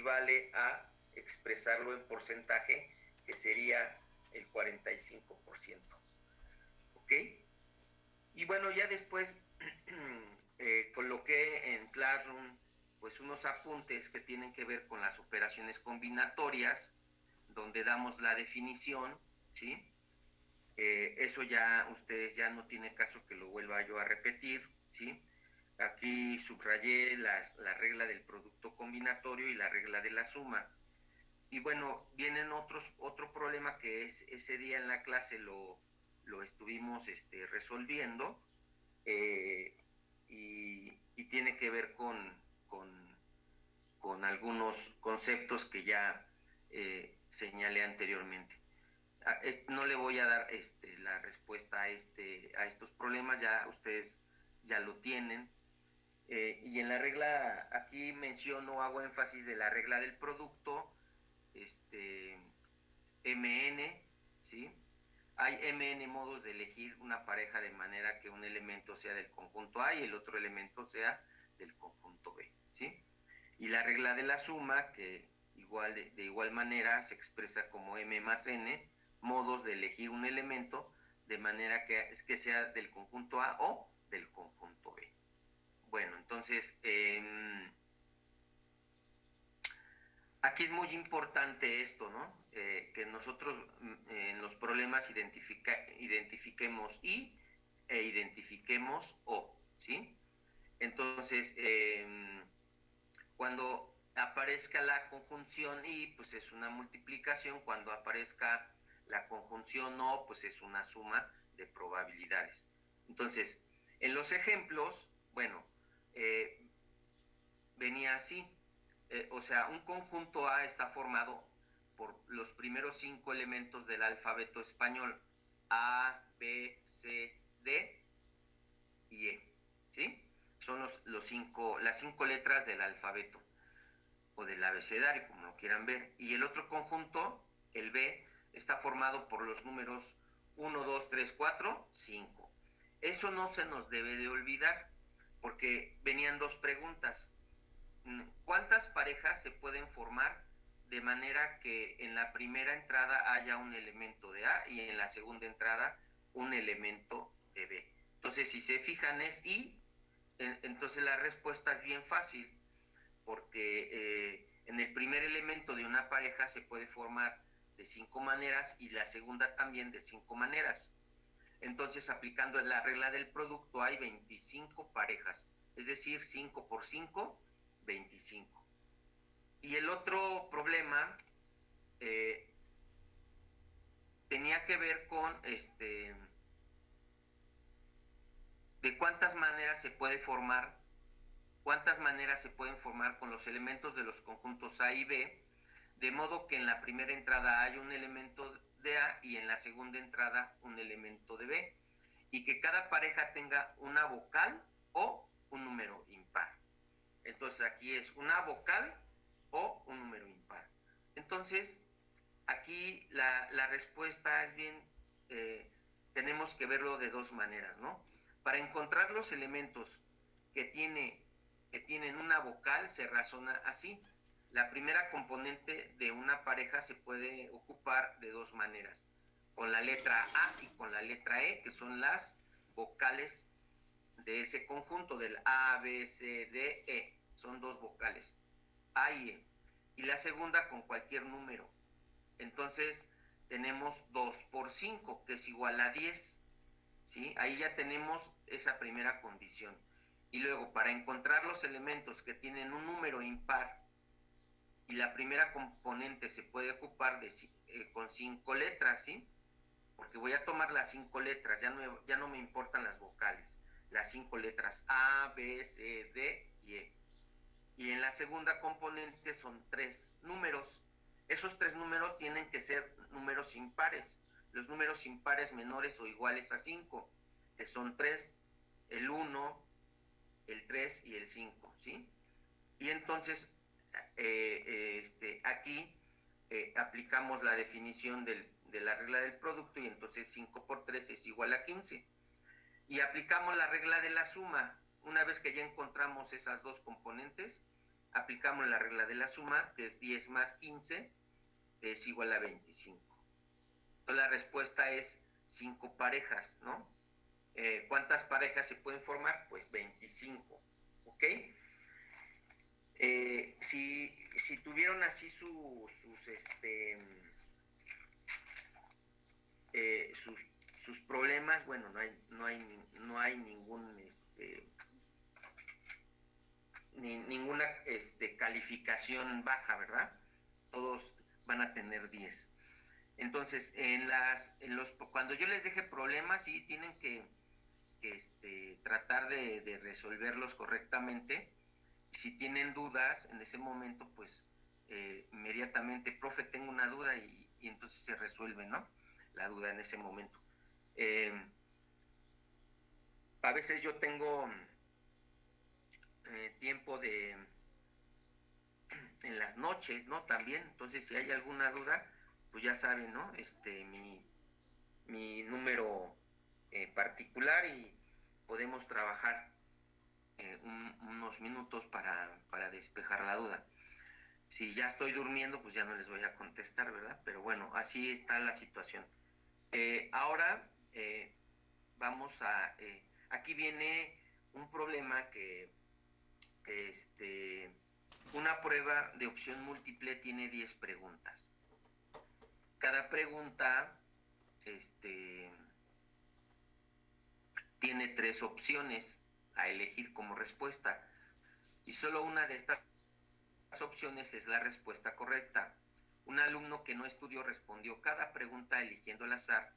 equivale a expresarlo en porcentaje, que sería el 45%. ¿Ok? Y bueno, ya después coloqué en Classroom pues unos apuntes que tienen que ver con las operaciones combinatorias, donde damos la definición, ¿sí? Eso ya ustedes ya no tiene caso que lo vuelva yo a repetir, ¿sí? Aquí subrayé la regla del producto combinatorio y la regla de la suma. Y bueno, vienen otro problema que es ese día en la clase lo estuvimos resolviendo, y tiene que ver con algunos conceptos que ya señalé anteriormente. No le voy a dar la respuesta a estos problemas, ya ustedes ya lo tienen. Y en la regla, aquí menciono, hago énfasis de la regla del producto, MN, ¿sí? Hay MN modos de elegir una pareja de manera que un elemento sea del conjunto A y el otro elemento sea del conjunto B, ¿sí? Y la regla de la suma, que de igual manera se expresa como M más N, modos de elegir un elemento de manera que sea del conjunto A o del conjunto B. Bueno, entonces, aquí es muy importante esto, ¿no? Que nosotros en los problemas identifiquemos I e identifiquemos O, ¿sí? Entonces, cuando aparezca la conjunción I, pues es una multiplicación. Cuando aparezca la conjunción O, pues es una suma de probabilidades. Entonces, en los ejemplos, bueno, venía así. O sea, un conjunto A está formado por los primeros 5 elementos del alfabeto español: A, B, C, D y E, ¿sí? Son las 5 letras del alfabeto o del abecedario, como lo quieran ver. Y el otro conjunto, el B, está formado por los números 1, 2, 3, 4, 5. Eso no se nos debe de olvidar, porque venían dos preguntas. ¿Cuántas parejas se pueden formar de manera que en la primera entrada haya un elemento de A y en la segunda entrada un elemento de B? Entonces, si se fijan, es I. Entonces la respuesta es bien fácil, porque en el primer elemento de una pareja se puede formar de 5 maneras y la segunda también de 5 maneras. Entonces, aplicando la regla del producto, hay 25 parejas, es decir, 5 por 5, 25. Y el otro problema tenía que ver con de cuántas maneras se pueden formar con los elementos de los conjuntos A y B, de modo que en la primera entrada hay un elemento de A y en la segunda entrada un elemento de B, y que cada pareja tenga una vocal o un número impar. Entonces aquí es una vocal o un número impar. Entonces aquí la respuesta es bien, tenemos que verlo de dos maneras, ¿no? Para encontrar los elementos que tienen una vocal, se razona así. La primera componente de una pareja se puede ocupar de dos maneras: con la letra A y con la letra E, que son las vocales de ese conjunto del A, B, C, D, E. Son dos vocales, A y E. Y la segunda con cualquier número. Entonces tenemos 2 por 5, que es igual a 10, ¿sí? Ahí ya tenemos esa primera condición. Y luego, para encontrar los elementos que tienen un número impar y la primera componente se puede ocupar con 5 letras, ¿sí? Porque voy a tomar las 5 letras, ya no me importan las vocales. Las 5 letras A, B, C, D y E. Y en la segunda componente son 3 números. Esos 3 números tienen que ser números impares. Los números impares menores o iguales a 5, que son 3, el 1, el 3 y el 5, ¿sí? Y entonces aquí aplicamos la definición de la regla del producto, y entonces 5 por 3 es igual a 15. Y aplicamos la regla de la suma. Una vez que ya encontramos esas dos componentes, aplicamos la regla de la suma, que es 10 más 15, es igual a 25. Entonces la respuesta es 5 parejas, ¿no? ¿Cuántas parejas se pueden formar? Pues 25, ¿ok? Si tuvieron así sus problemas, bueno, no hay ningún ninguna calificación baja, ¿verdad? Todos van a tener 10. Entonces, cuando yo les deje problemas, sí tienen que tratar de resolverlos correctamente. Si tienen dudas, en ese momento, pues, inmediatamente, profe, tengo una duda, y entonces se resuelve, ¿no? La duda en ese momento. A veces yo tengo tiempo en las noches, ¿no? También, entonces si hay alguna duda, pues ya saben, ¿no? Mi número particular, y podemos trabajar unos minutos para despejar la duda. Si ya estoy durmiendo, pues ya no les voy a contestar, ¿verdad? Pero bueno, así está la situación. Ahora vamos a... aquí viene un problema que una prueba de opción múltiple tiene 10 preguntas. Cada pregunta tiene 3 opciones a elegir como respuesta, y solo una de estas opciones es la respuesta correcta. Un alumno que no estudió respondió cada pregunta eligiendo al azar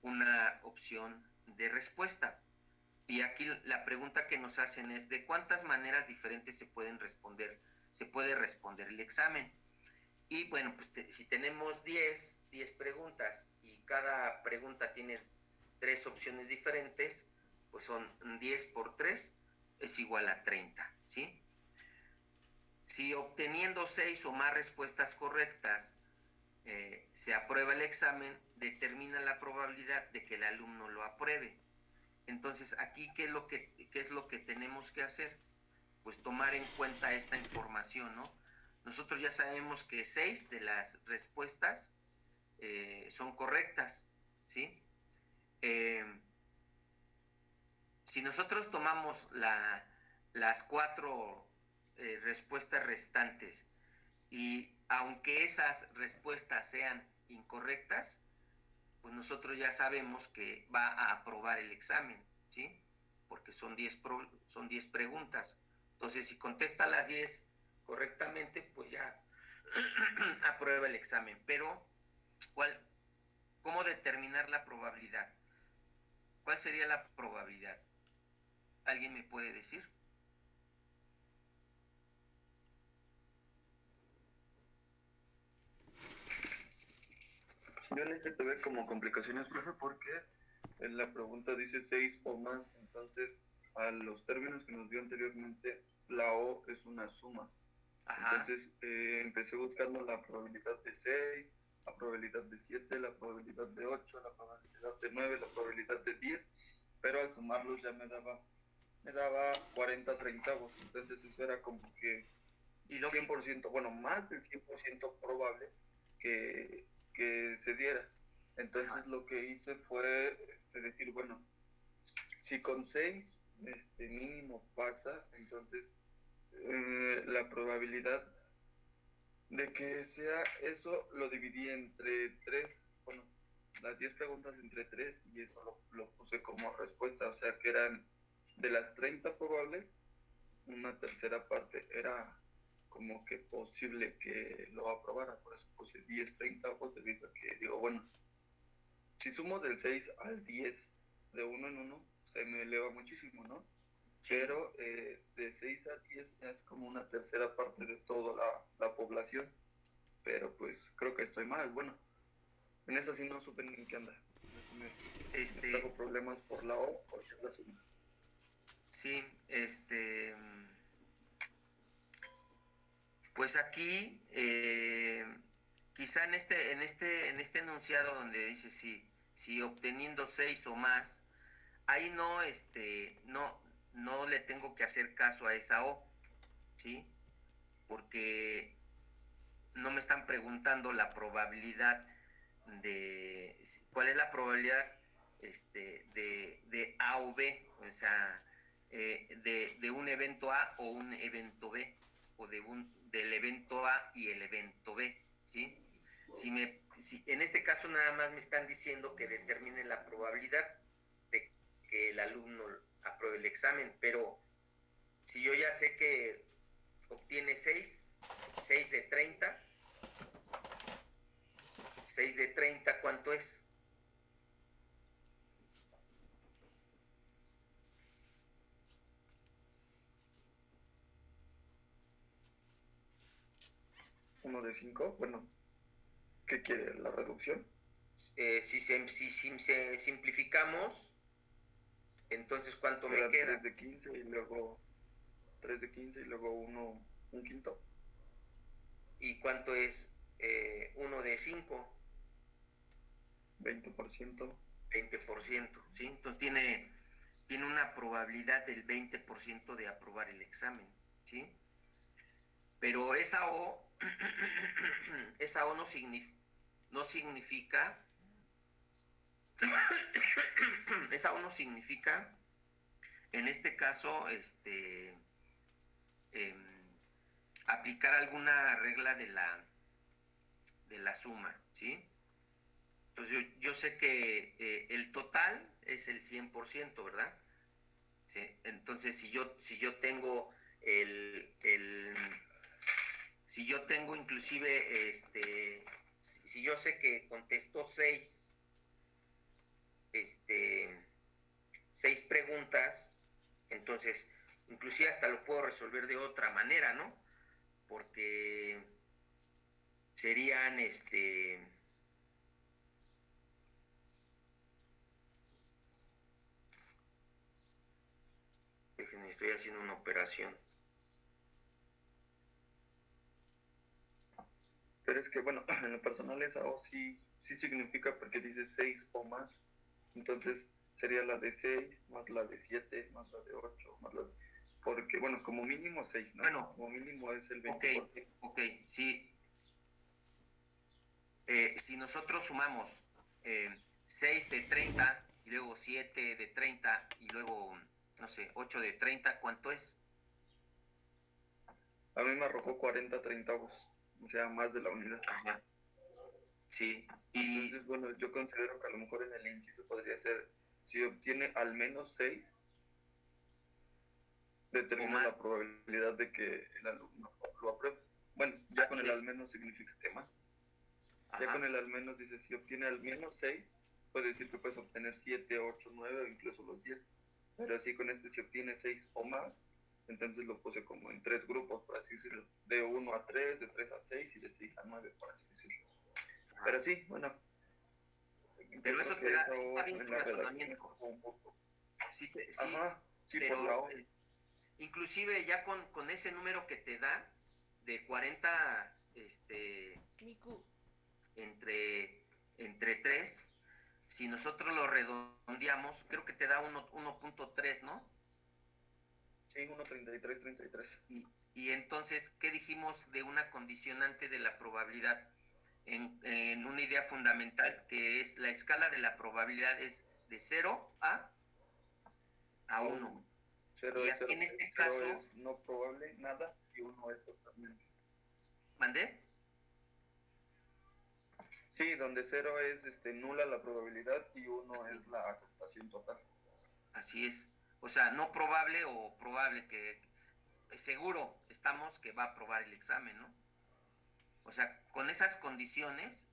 una opción de respuesta. Y aquí la pregunta que nos hacen es: ¿de cuántas maneras diferentes se puede responder el examen? Y bueno, pues si tenemos 10 preguntas y cada pregunta tiene 3 opciones diferentes, pues son 10 por 3 es igual a 30, ¿sí? Si obteniendo 6 o más respuestas correctas se aprueba el examen, determina la probabilidad de que el alumno lo apruebe. Entonces, aquí, ¿qué es lo que tenemos que hacer? Pues tomar en cuenta esta información, ¿no? Nosotros ya sabemos que 6 de las respuestas son correctas, ¿sí? Si nosotros tomamos las 4 respuestas restantes, y aunque esas respuestas sean incorrectas, pues nosotros ya sabemos que va a aprobar el examen, ¿sí? Porque son 10 preguntas. Entonces, si contesta las 10 correctamente, pues ya aprueba el examen. Pero, ¿cómo determinar la probabilidad? ¿Cuál sería la probabilidad? ¿Alguien me puede decir? Yo en este tuve como complicaciones, profe, porque en la pregunta dice 6 o más, entonces a los términos que nos dio anteriormente, la O es una suma. Ajá. Entonces empecé buscando la probabilidad de 6, la probabilidad de 7, la probabilidad de 8, la probabilidad de 9, la probabilidad de 10, pero al sumarlos ya me daba 40 treintavos, entonces eso era como que 100%, bueno, más del 100% probable que se diera. Entonces ajá, lo que hice fue decir, bueno, si con 6 mínimo pasa, entonces la probabilidad de que sea eso lo dividí entre 3, bueno, las 10 preguntas entre 3, y eso lo puse como respuesta, o sea que eran de las 30 probables, una tercera parte era como que posible que lo aprobara, por eso puse 10 30, pues debido a que digo, bueno, si sumo del 6 al 10 de uno en uno, se me eleva muchísimo, ¿no? Pero de 6 a 10 es como una tercera parte de toda la población, pero pues creo que estoy mal, bueno, en eso sí no supe ni qué anda, me trajo problemas por la O, porque es la suma. Sí, pues aquí, quizá en este enunciado donde dice si obteniendo 6 o más, ahí no le tengo que hacer caso a esa O, ¿sí? porque no me están preguntando la probabilidad de, cuál es la probabilidad de A o B, o sea, de un evento A o un evento B, o del evento A y el evento B, ¿sí? Si en este caso nada más me están diciendo que determine la probabilidad de que el alumno apruebe el examen, pero si yo ya sé que obtiene 6 de 30, 6 de 30, ¿cuánto es? ¿1 de 5? Bueno, ¿qué quiere? ¿La reducción? Si simplificamos, entonces ¿cuánto me queda? 3 de 15 y luego 3 de 15 y luego un quinto. ¿Y cuánto es 1 de 5? 20%. 20%, ¿sí? Entonces tiene una probabilidad del 20% de aprobar el examen, ¿sí? Pero esa O no significa esa O no significa, en este caso, aplicar alguna regla de la suma, ¿sí? Entonces yo sé que el total es el 100%, ¿verdad? ¿Sí? Entonces si yo tengo si yo tengo inclusive, si yo sé que contestó 6 preguntas, entonces inclusive hasta lo puedo resolver de otra manera, ¿no? Porque serían, déjenme, estoy haciendo una operación. Pero es que, bueno, en lo personal esa O sí significa porque dice 6 o más. Entonces sería la de 6 más la de 7 más la de 8 más la de... Porque, bueno, como mínimo 6, ¿no? Bueno, como mínimo es el 20%. Ok, sí. Si nosotros sumamos 6 de 30 y luego 7 de 30 y luego, no sé, 8 de 30, ¿cuánto es? A mí me arrojó 40 treintavos, o sea, más de la unidad. Ajá. Sí. Entonces, bueno, yo considero que a lo mejor en el inciso podría ser, si obtiene al menos 6, determina la probabilidad de que el alumno lo apruebe. Bueno, ya con el al menos significa que más. Ajá. Ya con el al menos dice, si obtiene al menos 6, puede decir que puedes obtener 7, 8, 9 o incluso los 10. Pero así con este, si obtiene 6 o más, entonces lo puse como en 3 grupos, por así decirlo. De 1 a 3, de 3 a 6 y de 6 a 9, por así decirlo. Ajá. Pero sí, bueno. Pero eso te da, sí está bien tu razonamiento. Sí, ajá, sí, pero por la O. Inclusive ya con ese número que te da, de 40, entre 3, si nosotros lo redondeamos, creo que te da 1.3, ¿no? Sí, 1.33, 33. Y entonces, ¿qué dijimos de una condicionante de la probabilidad? En una idea fundamental, que es la escala de la probabilidad es de 0 a 1. 0 y es 0, en este caso es no probable, nada, y 1 es totalmente. ¿Mandé? Sí, donde 0 es nula la probabilidad y 1 es la aceptación total. Así es. O sea, no probable o probable, que seguro estamos que va a aprobar el examen, ¿no? O sea, con esas condiciones,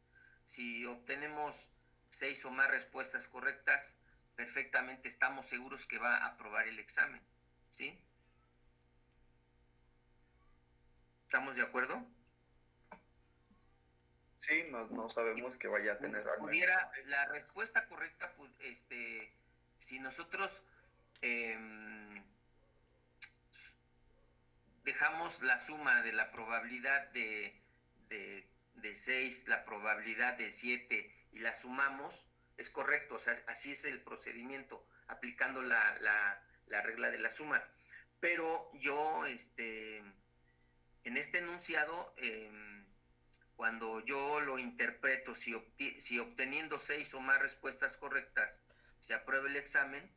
si obtenemos 6 o más respuestas correctas, perfectamente estamos seguros que va a aprobar el examen, ¿sí? ¿Estamos de acuerdo? Sí, no sabemos que vaya a tener algo. La respuesta correcta, pues, si nosotros dejamos la suma de la probabilidad de 6, la probabilidad de 7 y la sumamos, es correcto, o sea, así es el procedimiento, aplicando la regla de la suma. Pero yo en este enunciado, cuando yo lo interpreto, si obteniendo 6 o más respuestas correctas se aprueba el examen,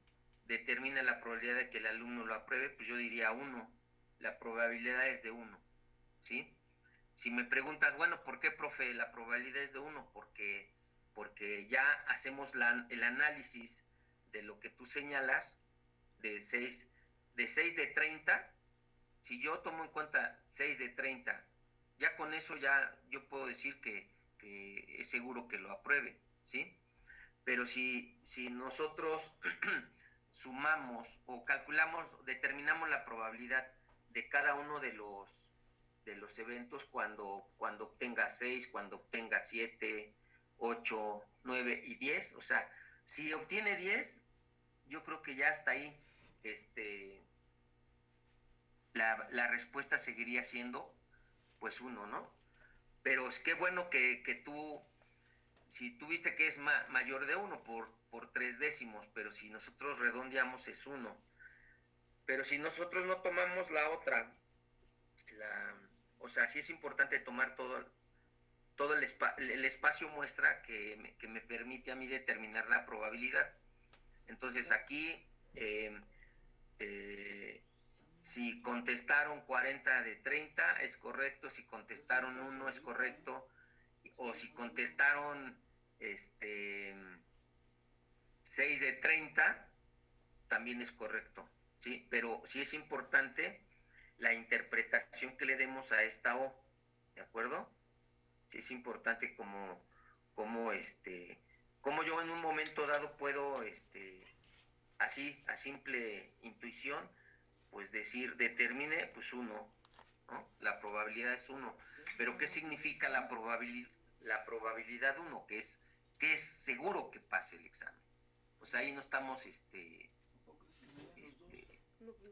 determina la probabilidad de que el alumno lo apruebe, pues yo diría 1. La probabilidad es de 1, ¿sí? Si me preguntas, bueno, ¿por qué, profe, la probabilidad es de 1? Porque ya hacemos el análisis de lo que tú señalas, de 6 de 30. Si yo tomo en cuenta 6 de 30, ya con eso ya yo puedo decir que es seguro que lo apruebe, ¿sí? Pero si nosotros sumamos o calculamos, determinamos la probabilidad de cada uno de los eventos cuando obtenga 6, cuando obtenga 7, 8, 9 y 10, o sea, si obtiene 10, yo creo que ya hasta ahí, la respuesta seguiría siendo, pues 1, ¿no? Pero es que bueno que tú, si tú viste que es mayor de 1 por 3 décimos, pero si nosotros redondeamos es 1. Pero si nosotros no tomamos la otra, o sea, sí es importante tomar todo el espacio muestra que me permite a mí determinar la probabilidad. Entonces aquí, si contestaron 40 de 30 es correcto, si contestaron 1 es correcto, o si contestaron 6 de 30 también es correcto, ¿sí? Pero sí es importante la interpretación que le demos a esta O, ¿de acuerdo? Sí es importante como yo en un momento dado puedo, así, a simple intuición, pues decir, determine, pues 1, ¿no? La probabilidad es 1. Pero ¿qué significa la probabilidad 1? Que es seguro que pase el examen. Pues ahí no estamos,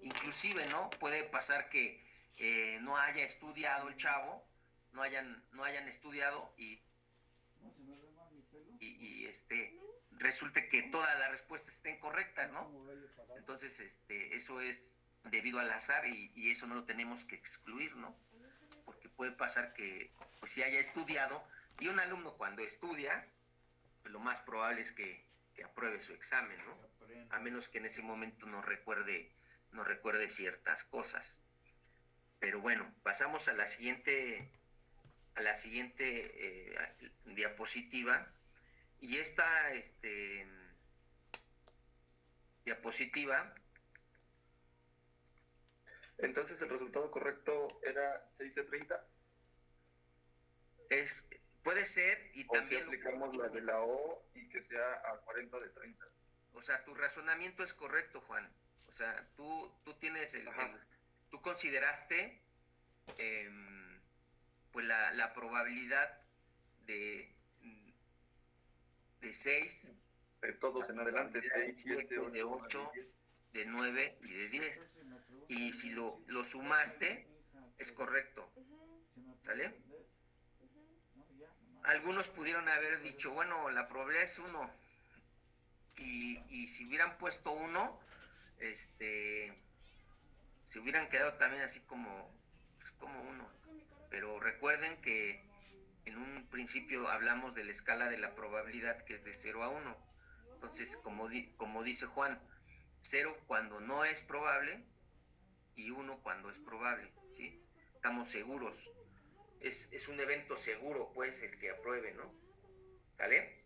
inclusive, ¿no? Puede pasar que no haya estudiado el chavo, no hayan estudiado y resulte que todas las respuestas estén correctas, ¿no? Entonces, eso es debido al azar y eso no lo tenemos que excluir, ¿no? Porque puede pasar que, pues, si haya estudiado, y un alumno cuando estudia, pues lo más probable es que apruebe su examen, ¿no? A menos que en ese momento no recuerde ciertas cosas. Pero bueno, pasamos a la siguiente diapositiva. Y esta diapositiva. Entonces el resultado correcto era 6 de 30. Puede ser, y o también si aplicamos la de la O y que sea a 40 de 30. O sea, tu razonamiento es correcto, Juan. O sea, tú tienes tú consideraste pues la probabilidad de 6, de todos en adelante, 6, 7, 8, de 8, de 9 y de 10. Y si lo sumaste, es correcto. ¿Sale? Algunos pudieron haber dicho, bueno, la probabilidad es 1. Y si hubieran puesto 1, se hubieran quedado también así como 1. Pero recuerden que en un principio hablamos de la escala de la probabilidad, que es de 0 a 1. Entonces, como dice Juan, 0 cuando no es probable y 1 cuando es probable, ¿sí? Estamos seguros. Es un evento seguro, pues, el que apruebe, ¿no? ¿Sale?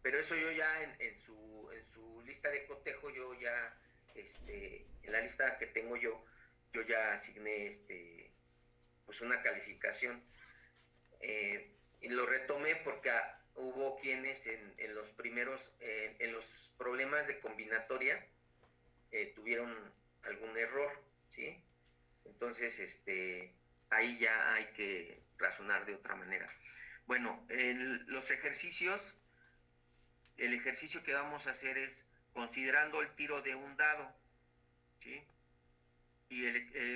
Pero eso yo ya en su lista de cotejo, yo ya, en la lista que tengo yo ya asigné, pues una calificación. Y lo retomé porque hubo quienes en los primeros, en los problemas de combinatoria, tuvieron algún error, ¿sí? Entonces, ahí ya hay que razonar de otra manera. Bueno, los ejercicios, el ejercicio que vamos a hacer es considerando el tiro de un dado, ¿sí? Y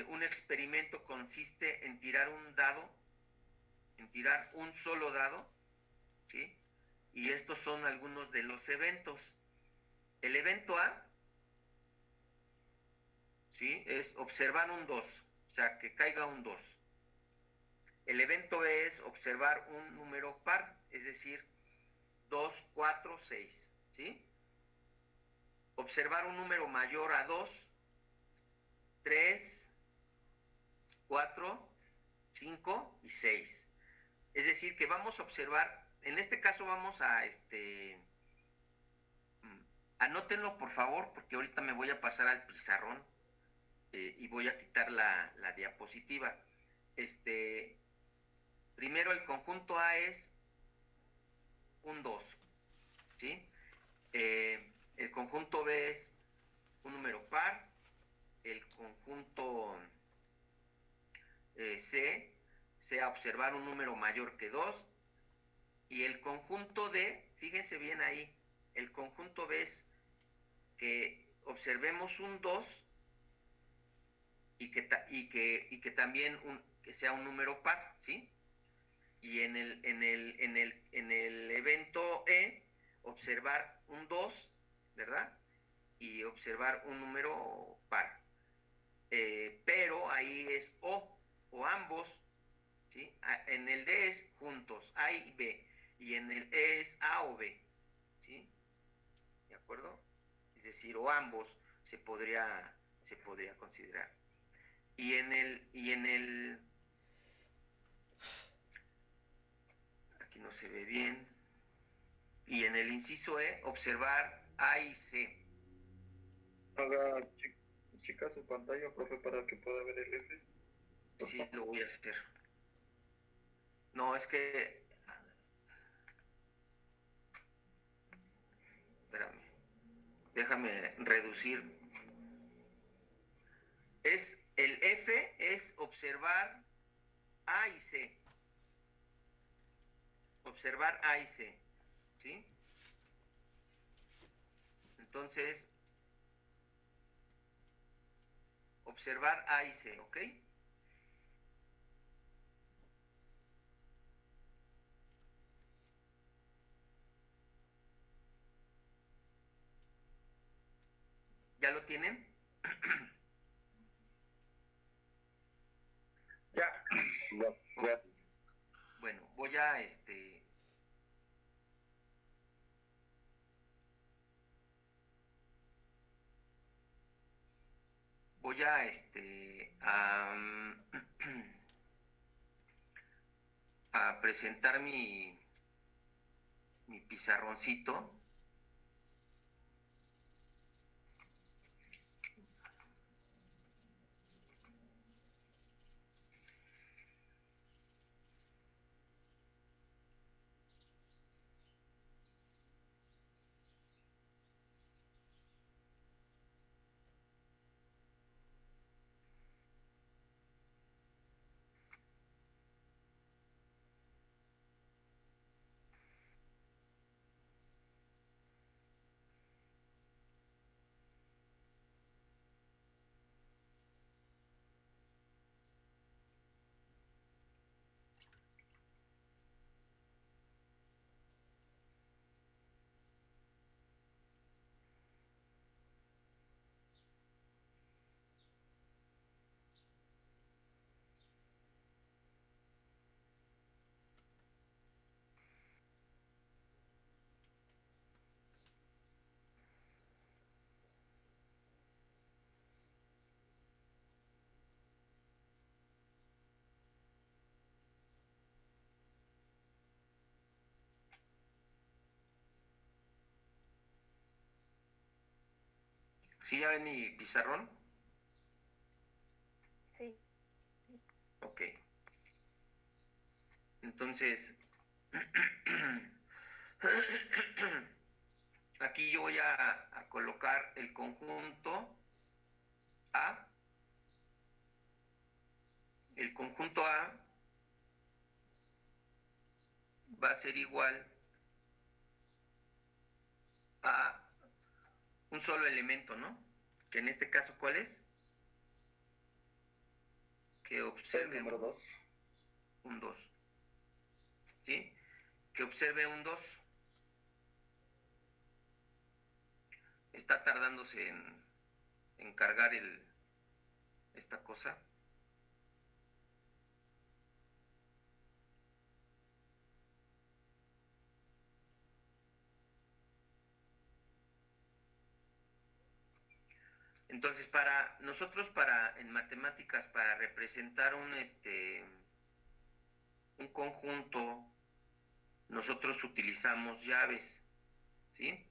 un experimento consiste en tirar un dado, en tirar un solo dado, ¿sí? Y estos son algunos de los eventos. El evento A, ¿sí? Es observar un 2, o sea, que caiga un 2, El evento B es observar un número par, es decir, 2, 4, 6, ¿sí? Observar un número mayor a 2, 3, 4, 5 y 6. Es decir, que vamos a observar, en este caso vamos a, anótenlo por favor, porque ahorita me voy a pasar al pizarrón y voy a quitar la diapositiva. Primero el conjunto A es un 2, ¿sí? El conjunto B es un número par, el conjunto C sea observar un número mayor que 2, y el conjunto D, fíjense bien ahí, el conjunto B es que observemos un 2 y que también que sea un número par, ¿sí? Y en el evento E, observar un 2, ¿verdad? Y observar un número par. Pero ahí es o ambos, ¿sí? En el D es juntos, A y B, y en el E es A o B, ¿sí? ¿De acuerdo? Es decir, o ambos se podría considerar. Y en el aquí no se ve bien. Y en el inciso E, observar A y C. Haga chica su pantalla, profe, para que pueda ver el F. Sí, lo voy a hacer. No, es que... Espérame. Déjame reducir. El F es observar A y C. Observar A y C. ¿Sí? Entonces, observar A y C, ¿ok? ¿Ya lo tienen? Ya. Bueno, voy a a presentar mi pizarroncito. ¿Sí ya ven mi pizarrón? Sí. Ok. Entonces, aquí yo voy a colocar el conjunto A. El conjunto A va a ser igual a un solo elemento, ¿no? Que en este caso, ¿cuál es? Que observe el número 2. Un 2. ¿Sí? Que observe un 2. Está tardándose en cargar esta cosa. Entonces, para nosotros, en matemáticas, para representar un conjunto, nosotros utilizamos llaves, ¿sí?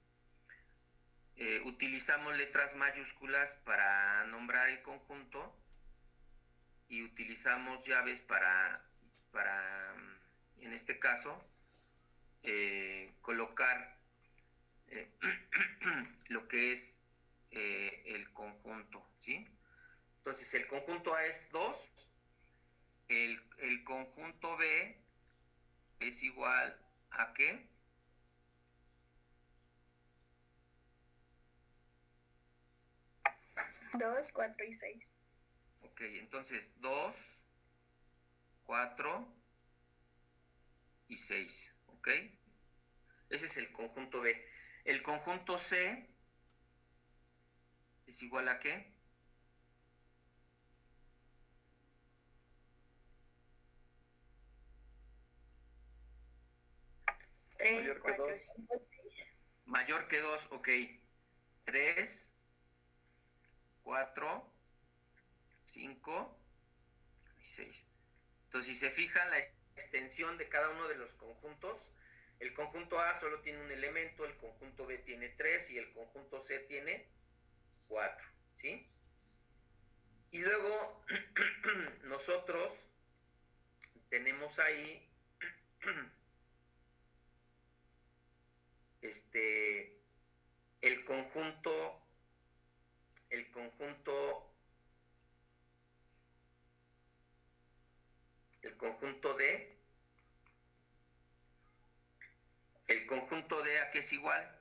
Utilizamos letras mayúsculas para nombrar el conjunto y utilizamos llaves en este caso, colocar lo que es el conjunto, ¿sí? Entonces, el conjunto A es 2, el conjunto B es igual a ¿qué? 2, 4 y 6. Ok, entonces 2, 4 y 6, ¿ok? Ese es el conjunto B. El conjunto C es igual a ¿qué? Mayor que 2. 6. Mayor que 2, ok. 3, 4, 5 y 6. Entonces, si se fijan, la extensión de cada uno de los conjuntos, el conjunto A solo tiene un elemento, el conjunto B tiene 3 y el conjunto C tiene 4, ¿sí? Y luego nosotros tenemos ahí el conjunto D. El conjunto D, ¿a qué es igual?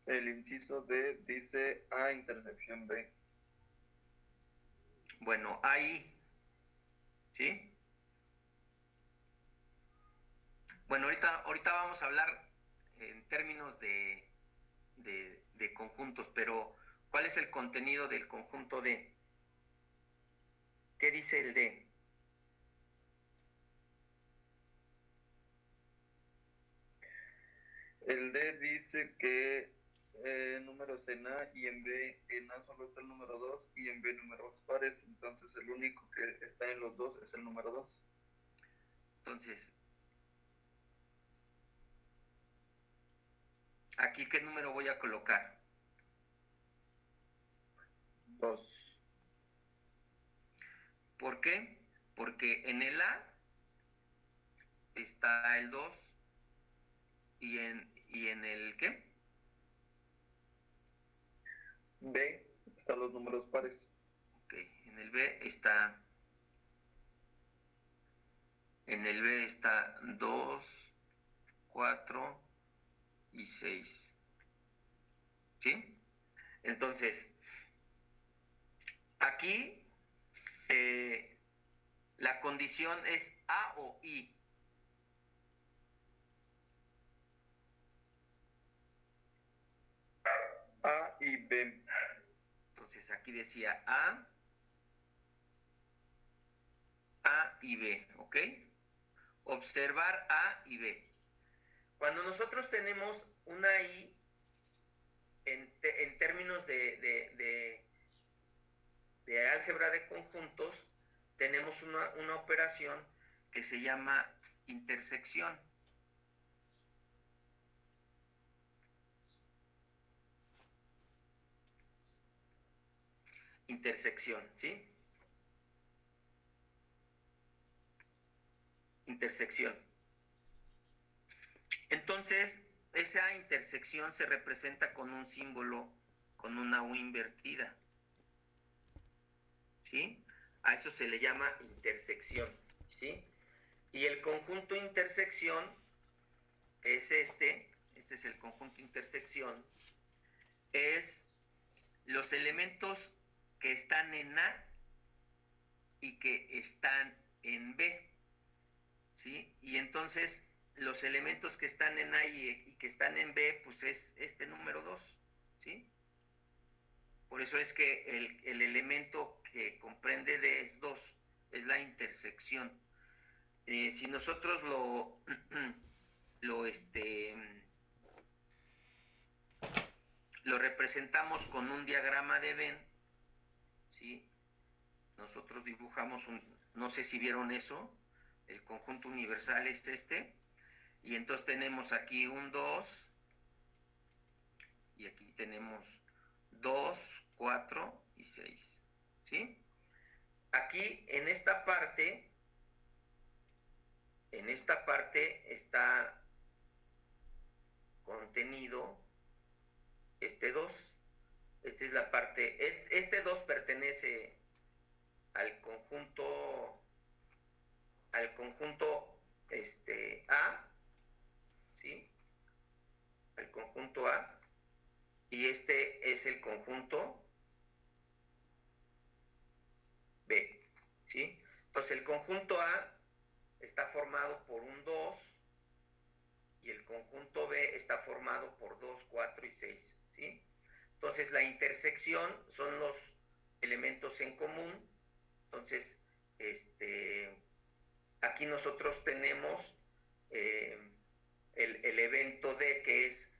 El inciso D dice A intersección B. Bueno, ahí, ¿sí? Bueno, ahorita vamos a hablar en términos de conjuntos, pero ¿cuál es el contenido del conjunto D? ¿Qué dice el D? El D dice que números en A y en B, en A solo está el número 2 y en B números pares, entonces el único que está en los dos es el número 2. Entonces, ¿aquí qué número voy a colocar? 2. ¿Por qué? Porque en el A está el 2 y en el ¿qué? B están los números pares. Ok, en el B está 2, 4 y 6. ¿Sí? Entonces, aquí la condición es A o I. A y B. Entonces aquí decía A y B, ¿ok? Observar A y B. Cuando nosotros tenemos una I en términos de álgebra de conjuntos, tenemos una operación que se llama intersección. Intersección, ¿sí? Intersección. Entonces, esa intersección se representa con un símbolo, con una U invertida, ¿sí? A eso se le llama intersección, ¿sí? Y el conjunto intersección es este es el conjunto intersección, es los elementos que están en A y que están en B, ¿sí? Y entonces los elementos que están en A y que están en B, pues es este número 2, ¿sí? Por eso es que el elemento que comprende D es 2, es la intersección. Si nosotros lo lo representamos con un diagrama de Venn, ¿sí? Nosotros dibujamos no sé si vieron eso, el conjunto universal es este, y entonces tenemos aquí un 2, y aquí tenemos 2, 4 y 6, ¿sí? Aquí en esta parte está contenido este 2. Esta es la parte, este 2 pertenece al conjunto A, ¿sí? Al conjunto A, y este es el conjunto B, ¿sí? Entonces el conjunto A está formado por un 2 y el conjunto B está formado por 2, 4 y 6, ¿sí? Entonces la intersección son los elementos en común. Entonces, aquí nosotros tenemos el evento D, que es,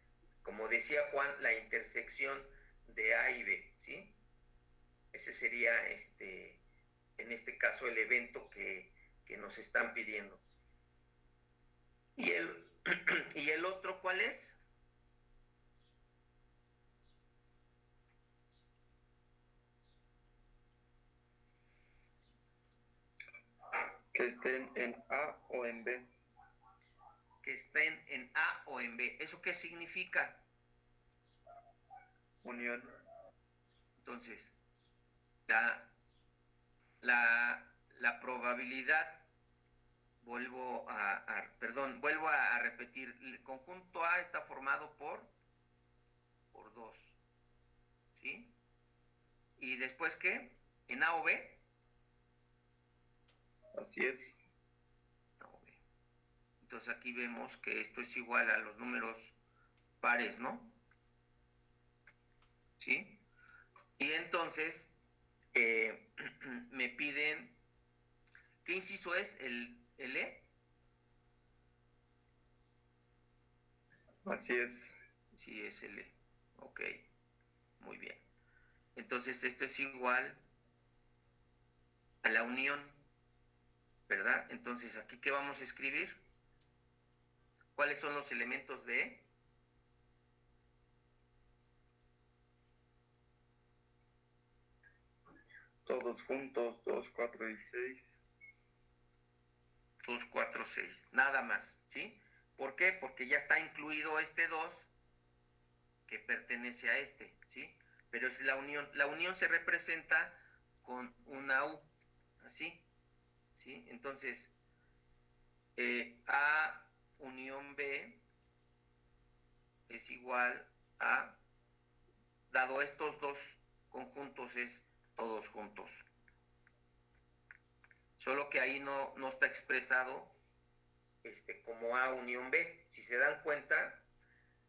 como decía Juan, la intersección de A y B, ¿sí? Ese sería, en este caso, el evento que nos están pidiendo. ¿Y el otro cuál es? Que estén en A o en B. Que estén en A o en B. ¿Eso qué significa? Unión. Entonces, la probabilidad, vuelvo a repetir, el conjunto A está formado por 2, ¿sí? ¿Y después qué? ¿En A o B? Así es. A o B. Entonces aquí vemos que esto es igual a los números pares, ¿no? ¿Sí? Y entonces me piden, ¿qué inciso es? ¿El E? Así es. Sí, es el E. Ok, muy bien. Entonces esto es igual a la unión, ¿verdad? Entonces, ¿aquí qué vamos a escribir? ¿Cuáles son los elementos de E? Todos juntos, 2, 4 y 6. 2, 4, 6, nada más, ¿sí? ¿Por qué? Porque ya está incluido este 2 que pertenece a este, ¿sí? Pero es la unión. La unión se representa con una U, así, ¿sí? Entonces, A unión B es igual a, dado estos dos conjuntos, es todos juntos. Solo que ahí no está expresado como A unión B. Si se dan cuenta,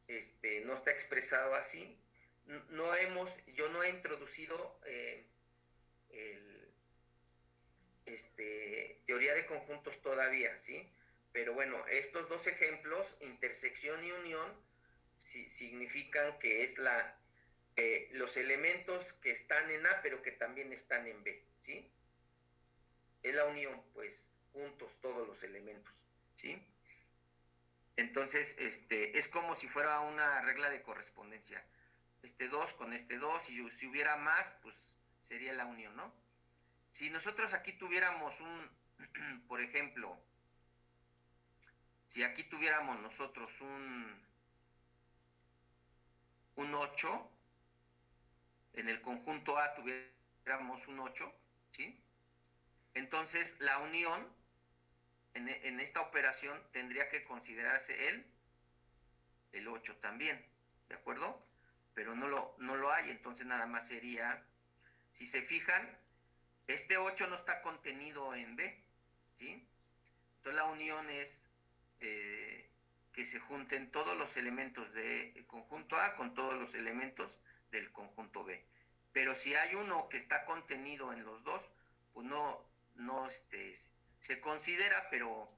no está expresado así. Yo no he introducido teoría de conjuntos todavía, ¿sí? Pero bueno, estos dos ejemplos, intersección y unión, significan que es los elementos que están en A, pero que también están en B, ¿sí? Es la unión, pues, juntos todos los elementos, ¿sí? Entonces, es como si fuera una regla de correspondencia. 2 con 2, y si hubiera más, pues sería la unión, ¿no? Si nosotros aquí tuviéramos por ejemplo, si aquí tuviéramos nosotros un 8, en el conjunto A tuviéramos un 8, ¿sí? Entonces, la unión, en esta operación, tendría que considerarse el 8 también, ¿de acuerdo? Pero no lo hay, entonces nada más sería, si se fijan, este 8 no está contenido en B, ¿sí? Entonces la unión es que se junten todos los elementos del conjunto A con todos los elementos del conjunto B. Pero si hay uno que está contenido en los dos, pues no se considera, pero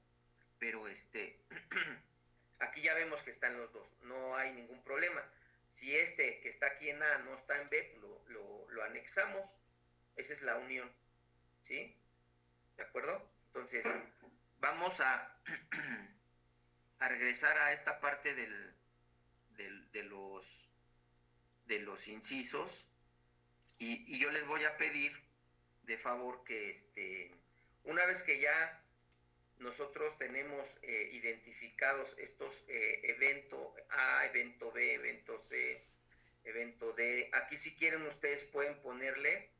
aquí ya vemos que están los dos, no hay ningún problema. Si este que está aquí en A no está en B, lo anexamos. Esa es la unión, ¿sí? ¿De acuerdo? Entonces, vamos a regresar a esta parte de los incisos y yo les voy a pedir de favor que una vez que ya nosotros tenemos identificados estos evento A, evento B, evento C, evento D. Aquí si quieren ustedes pueden ponerle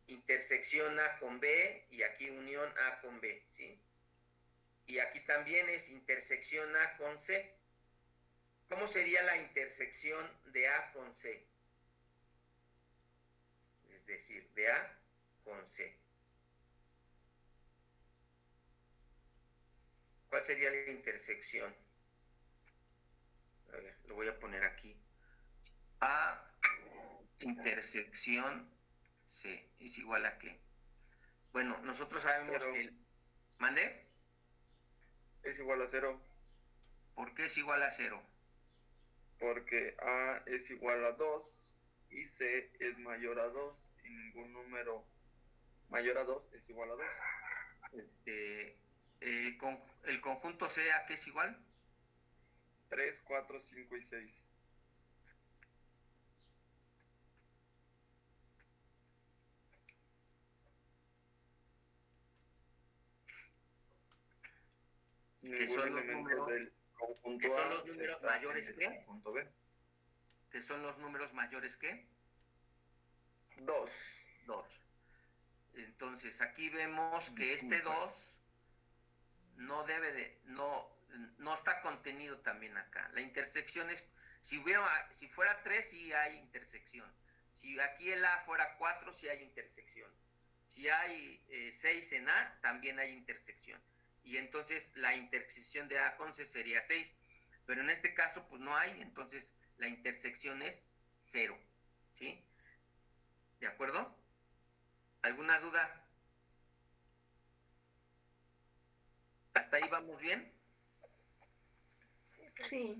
intersección A con B y aquí unión A con B, ¿sí? Y aquí también es intersección A con C. ¿Cómo sería la intersección de A con C? Es decir, de A con C. ¿Cuál sería la intersección? A ver, lo voy a poner aquí. A intersección C es igual a ¿qué? Bueno, nosotros sabemos 0. que el... ¿Mande? Es igual a 0. ¿Por qué es igual a 0? Porque A es igual a 2 y C es mayor a 2 y ningún número mayor a 2 es igual a 2. El conjunto C, ¿a qué es igual? 3, 4, 5 y 6. Que son los números del conjunto que son A los números está mayores en el ¿qué? conjunto B. Que son los números mayores ¿qué? 2. 2. Entonces aquí vemos que este 2 no debe de, no está contenido también acá. La intersección es, si fuera 3 sí hay intersección. Si aquí el A fuera 4 sí hay intersección. Si hay 6 en A también hay intersección. Y entonces la intersección de A con C sería 6. Pero en este caso pues no hay, entonces la intersección es 0. ¿Sí? ¿De acuerdo? ¿Alguna duda? ¿Hasta ahí vamos bien? Sí.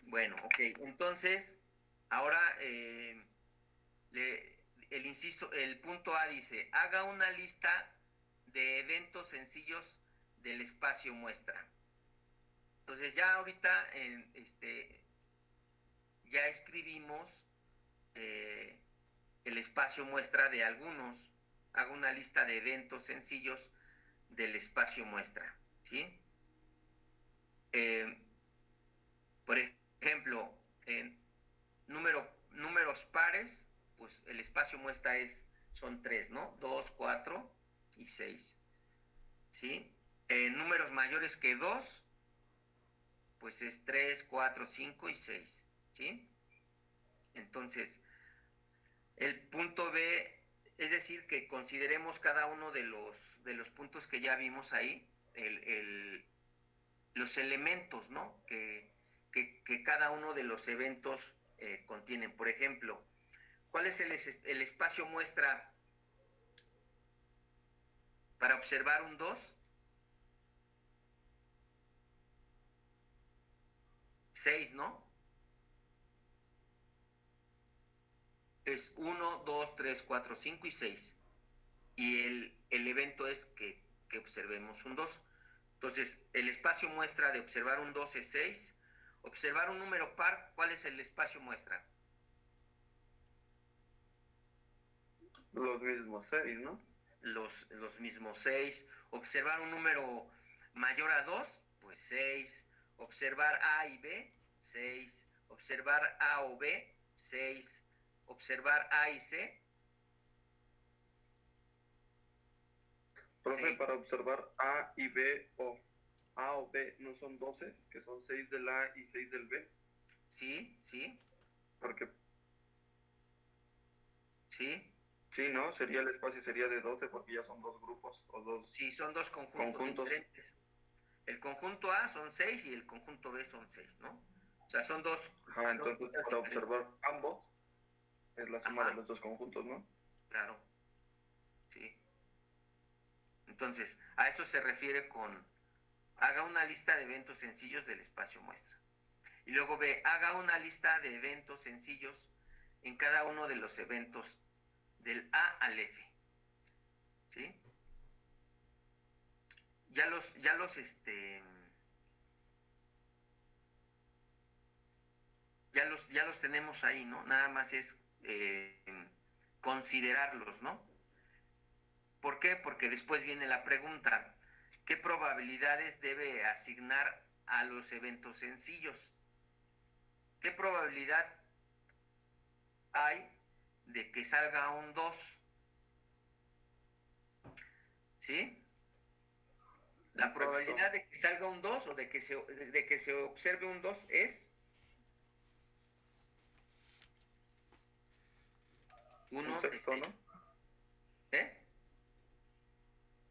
Bueno, ok. Entonces, ahora el punto A dice, haga una lista de eventos sencillos del espacio muestra. Entonces ya ahorita ya escribimos el espacio muestra de algunos. Hago una lista de eventos sencillos del espacio muestra, ¿sí? Por ejemplo, en números pares, pues el espacio muestra son 3, ¿no? 2, 4 y 6, ¿sí? Números mayores que 2, pues es 3, 4, 5 y 6, ¿sí? Entonces, el punto B, es decir, que consideremos cada uno de los puntos que ya vimos ahí, los elementos, ¿no? Que cada uno de los eventos contienen. Por ejemplo, ¿cuál es el espacio muestra para observar un 2? 6, ¿no? Es 1, 2, 3, 4, 5 y 6. Y el evento es que observemos un 2. Entonces, el espacio muestra de observar un 2 es 6. Observar un número par, ¿cuál es el espacio muestra? Los mismos 6, ¿no? Los mismos 6. Observar un número mayor a 2, pues 6. Observar A y B, 6. Observar A o B, 6. Observar A y C. Profe, 6. para observar A y B o A o B no son 12, que son 6 del A y 6 del B. Sí, sí. Porque Sí. Sí, ¿no? Sería el espacio sería de 12 porque ya son dos grupos o dos. Sí, son dos conjuntos diferentes. El conjunto A son 6 y el conjunto B son 6, ¿no? O sea, son dos. Ajá, entonces para observar ambos es la suma de los dos conjuntos, ¿no? Claro. Sí. Entonces, a eso se refiere con haga una lista de eventos sencillos del espacio muestra. Y luego B, haga una lista de eventos sencillos en cada uno de los eventos del A al F. ¿Sí? Ya los tenemos ahí, ¿no? Nada más es considerarlos, ¿no? ¿Por qué? Porque después viene la pregunta, ¿qué probabilidades debe asignar a los eventos sencillos? ¿Qué probabilidad hay de que salga un 2? ¿Sí? La probabilidad de que salga un 2 o de que se observe un 2 es 1 un sexto, ¿no? ¿Eh?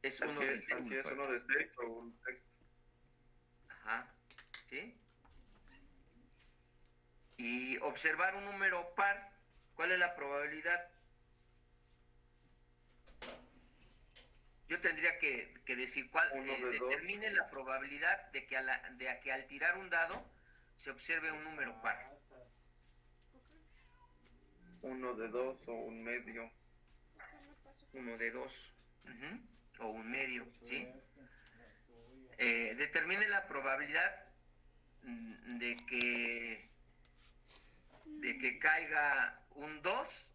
Es así 1 de es, así es, 1 de 6 o un sexto. Ajá, ¿sí? Y observar un número par, ¿cuál es la probabilidad? Yo tendría que decir cuál, determine la probabilidad de que al tirar un dado se observe un número par. 1 de 2 o un medio. 1 de 2 o un medio, ¿sí? Determine la probabilidad de que caiga un 2